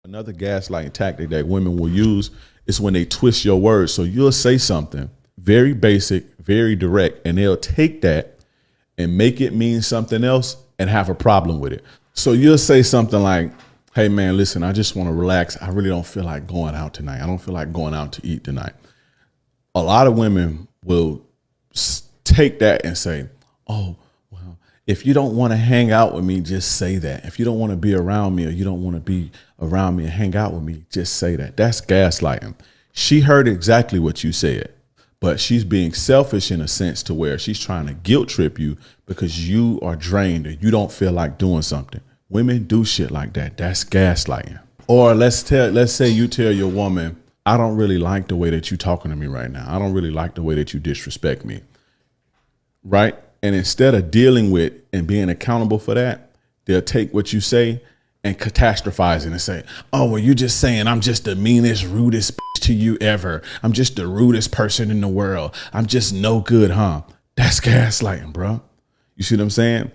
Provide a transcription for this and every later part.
Another gaslighting tactic that women will use is when they twist your words. So you'll say something very basic, very direct, and they'll take that and make it mean something else and have a problem with it. So you'll say something like, hey man, listen, I just want to relax. I really don't feel like going out tonight. I don't feel like going out to eat tonight. A lot of women will take that and say, oh, well, if you don't want to hang out with me, just say that. If you don't want to be around me or you don't want to be around me and hang out with me, just say that. That's gaslighting. She heard exactly what you said, but she's being selfish in a sense to where she's trying to guilt trip you because you are drained or you don't feel like doing something. Women do shit like that. That's gaslighting. Or let's say you tell your woman, I don't really like the way that you're talking to me right now. I don't really like the way that you disrespect me. Right? And instead of dealing with and being accountable for that, they'll take what you say and catastrophize it and say, oh, well, you're just saying I'm just the meanest, rudest bitch to you ever. I'm just the rudest person in the world. I'm just no good, huh? That's gaslighting, bro. You see what I'm saying?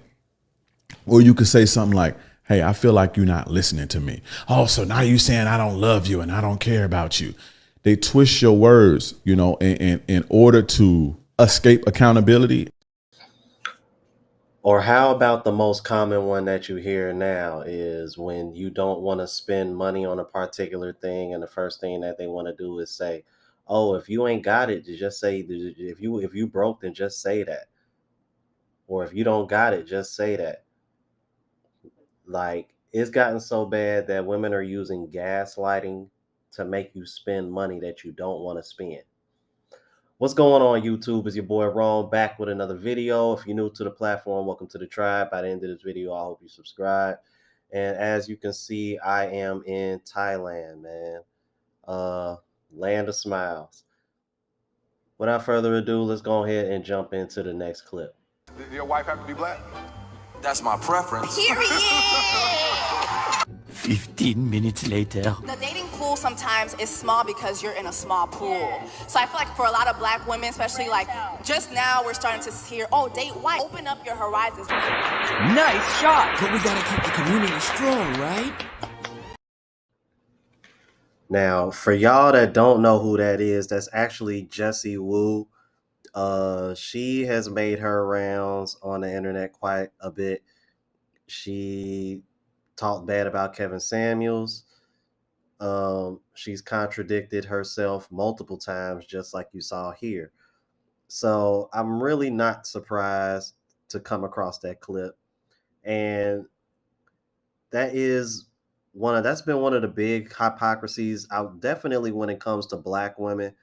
Or you could say something like, hey, I feel like you're not listening to me. Oh, so now you're saying I don't love you and I don't care about you. They twist your words, you know, in order to escape accountability. Or how about the most common one that you hear now is when you don't want to spend money on a particular thing, and the first thing that they want to do is say, "Oh, if you ain't got it, just say if you broke, then just say that." Or if you don't got it, just say that. Like it's gotten so bad that women are using gaslighting to make you spend money that you don't want to spend. What's going on, YouTube? Is your boy Ron back with another video. If you're new to the platform, welcome to the tribe. By the end of this video, I hope you subscribe. And as you can see, I am in Thailand, man. Land of smiles. Without further ado, let's go ahead and jump into the next clip. Did your wife have to be black? That's my preference. Period. 15 minutes later. The dating pool sometimes is small because you're in a small pool. So I feel like for a lot of black women, especially like just now, we're starting to hear, oh, date white. Open up your horizons. Nice shot. But we gotta keep the community strong, right? Now, for y'all that don't know who that is, that's actually Jessie Woo. She has made her rounds on the internet quite a bit. She talked bad about Kevin Samuels. She's contradicted herself multiple times, just like you saw here. So I'm really not surprised to come across that clip. And that's been one of the big hypocrisies out definitely when it comes to black women,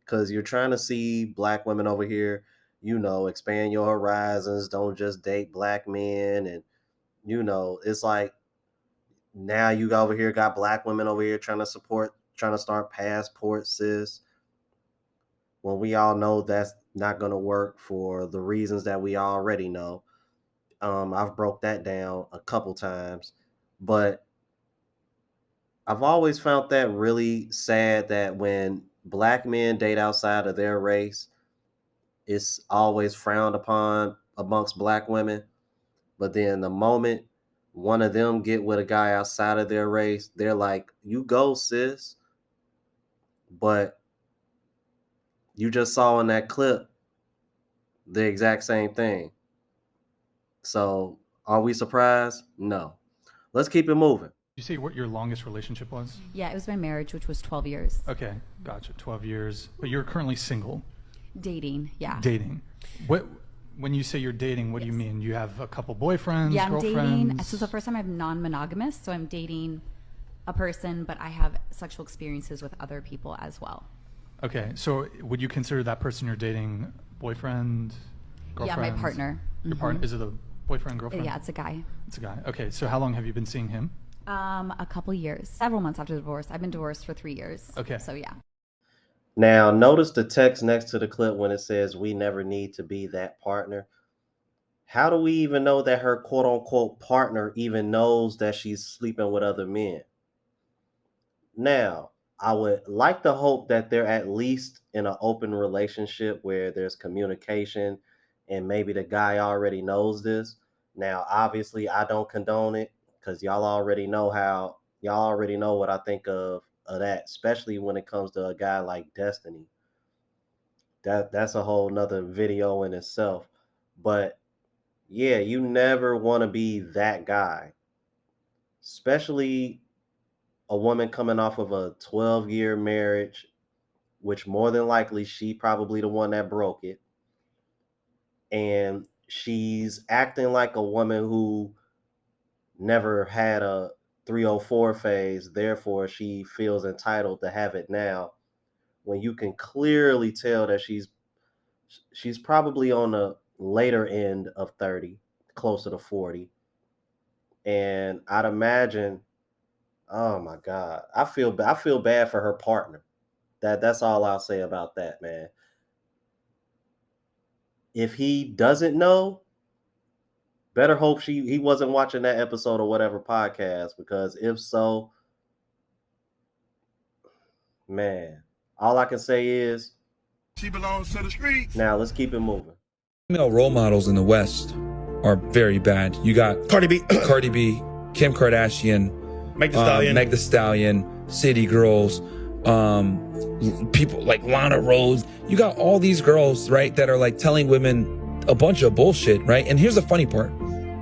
because you're trying to see black women over here, expand your horizons, don't just date black men. And it's like now you over here got black women over here trying to start passport sis, when we all know that's not going to work for the reasons that we already know. I've broke that down a couple times, but I've always found that really sad that when black men date outside of their race, it's always frowned upon amongst black women. But then the moment one of them get with a guy outside of their race, they're like, you go, sis. But you just saw in that clip the exact same thing. So are we surprised? No. Let's keep it moving. You say what your longest relationship was? Yeah, it was my marriage, which was 12 years. Okay, gotcha. 12 years. But you're currently single. Dating, yeah. Dating. When you say you're dating, what do you mean? You have a couple boyfriends, yeah, I'm girlfriends? dating. This is the first time I'm non-monogamous, so I'm dating a person, but I have sexual experiences with other people as well. Okay, so would you consider that person you're dating boyfriend, girlfriend? Yeah, my partner. Your partner? Is it a boyfriend, girlfriend? Yeah, it's a guy. It's a guy. Okay, so how long have you been seeing him? A couple years, several months after divorce. I've been divorced for 3 years. Okay. So yeah. Now, notice the text next to the clip when it says, we never need to be that partner. How do we even know that her quote unquote partner even knows that she's sleeping with other men? Now, I would like to hope that they're at least in an open relationship where there's communication and maybe the guy already knows this. Now, obviously, I don't condone it because y'all already know how, Y'all already know what I think of that, especially when it comes to a guy like Destiny. That's a whole nother video in itself. But yeah, you never want to be that guy, especially a woman coming off of a 12-year marriage, which more than likely she probably the one that broke it. And she's acting like a woman who never had a 304 phase, therefore she feels entitled to have it now, when you can clearly tell that she's probably on the later end of 30, closer to 40. And I'd imagine, oh my God, I feel bad for her partner. That's all I'll say about that, man. If he doesn't know, better hope he wasn't watching that episode or whatever podcast, because if so, man, all I can say is She belongs to the streets. now let's keep it moving. Female role models in the West are very bad. You got Cardi B, Kim Kardashian, Meg Thee Stallion, City Girls, people like Lana Rhoades. You got all these girls, right, that are like telling women a bunch of bullshit, right? And here's the funny part.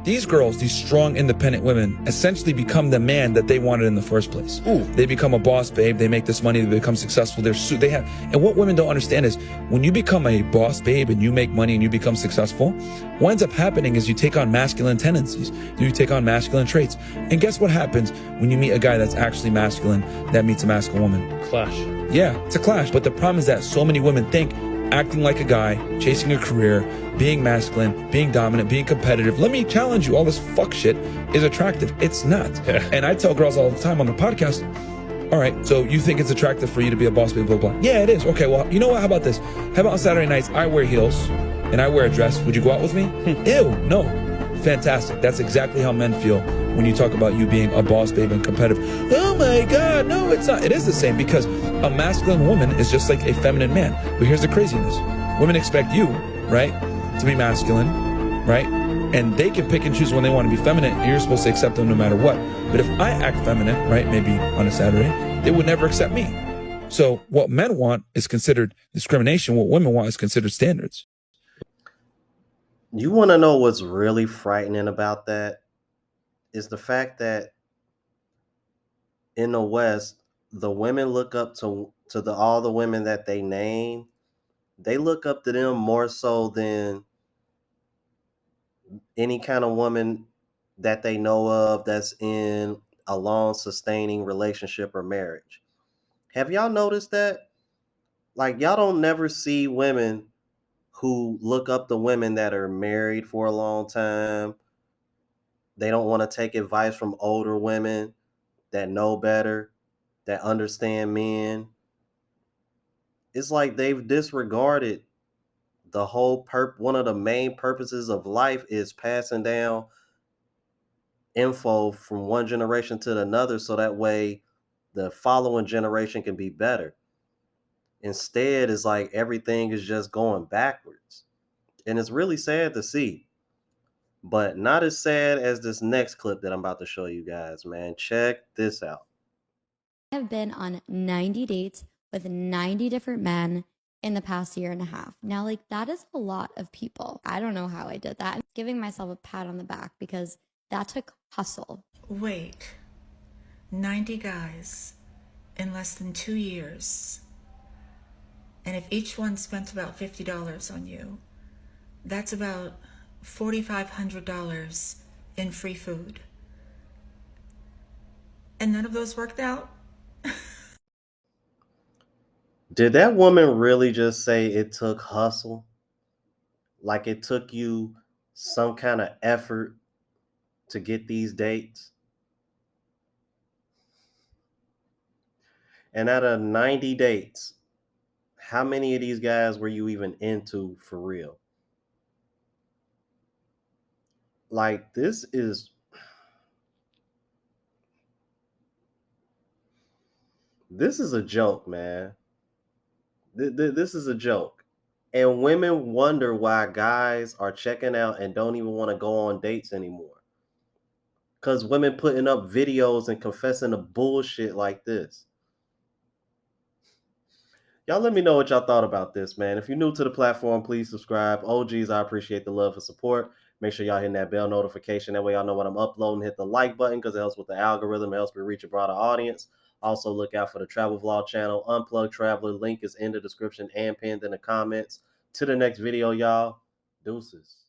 These girls, these strong, independent women, essentially become the man that they wanted in the first place. Ooh. They become a boss babe. They make this money. They become successful. And what women don't understand is when you become a boss babe and you make money and you become successful, what ends up happening is you take on masculine tendencies. You take on masculine traits. And guess what happens when you meet a guy that's actually masculine that meets a masculine woman? Clash. Yeah, it's a clash. But the problem is that so many women think acting like a guy, chasing a career, being masculine, being dominant, being competitive. Let me challenge you, all this fuck shit is attractive. It's not. Yeah. And I tell girls all the time on the podcast, all right, so you think it's attractive for you to be a boss babe, blah, blah. Yeah, it is. Okay, well, you know what? How about this? How about on Saturday nights, I wear heels and I wear a dress. Would you go out with me? Ew, no. Fantastic. That's exactly how men feel when you talk about you being a boss babe and competitive. Oh my God, no, it's not. It is the same, because a masculine woman is just like a feminine man. But here's the craziness. Women expect you, right, to be masculine, right? And they can pick and choose when they want to be feminine, and you're supposed to accept them no matter what. But if I act feminine, right, maybe on a Saturday, they would never accept me. So what men want is considered discrimination. What women want is considered standards. You want to know what's really frightening about that? Is the fact that in the West, the women look up to all the women that they name. They look up to them more so than any kind of woman that they know of that's in a long sustaining relationship or marriage. Have y'all noticed that? Like, y'all don't never see women who look up to women that are married for a long time. They don't want to take advice from older women that know better, that understand men. It's like they've disregarded the whole one of the main purposes of life is passing down info from one generation to another, so that way the following generation can be better. Instead, it's like everything is just going backwards. And it's really sad to see. But not as sad as this next clip that I'm about to show you guys, man. Check this out. I have been on 90 dates with 90 different men in the past year and a half. Now, like, that is a lot of people. I don't know how I did that. I'm giving myself a pat on the back because that took hustle. Wait, 90 guys in less than 2 years. And if each one spent about $50 on you, that's about $4,500 in free food. And none of those worked out? Did that woman really just say it took hustle? Like it took you some kind of effort to get these dates? And out of 90 dates, how many of these guys were you even into for real? Like, this is a joke, man. This is a joke. And women wonder why guys are checking out and don't even want to go on dates anymore. Because women putting up videos and confessing to bullshit like this. Y'all let me know what y'all thought about this, man. If you're new to the platform, please subscribe. OGs, I appreciate the love and support. Make sure y'all hitting that bell notification. That way y'all know when I'm uploading. Hit the like button because it helps with the algorithm. It helps me reach a broader audience. Also, look out for the travel vlog channel, Unplugged Traveler. Link is in the description and pinned in the comments. To the next video, y'all. Deuces.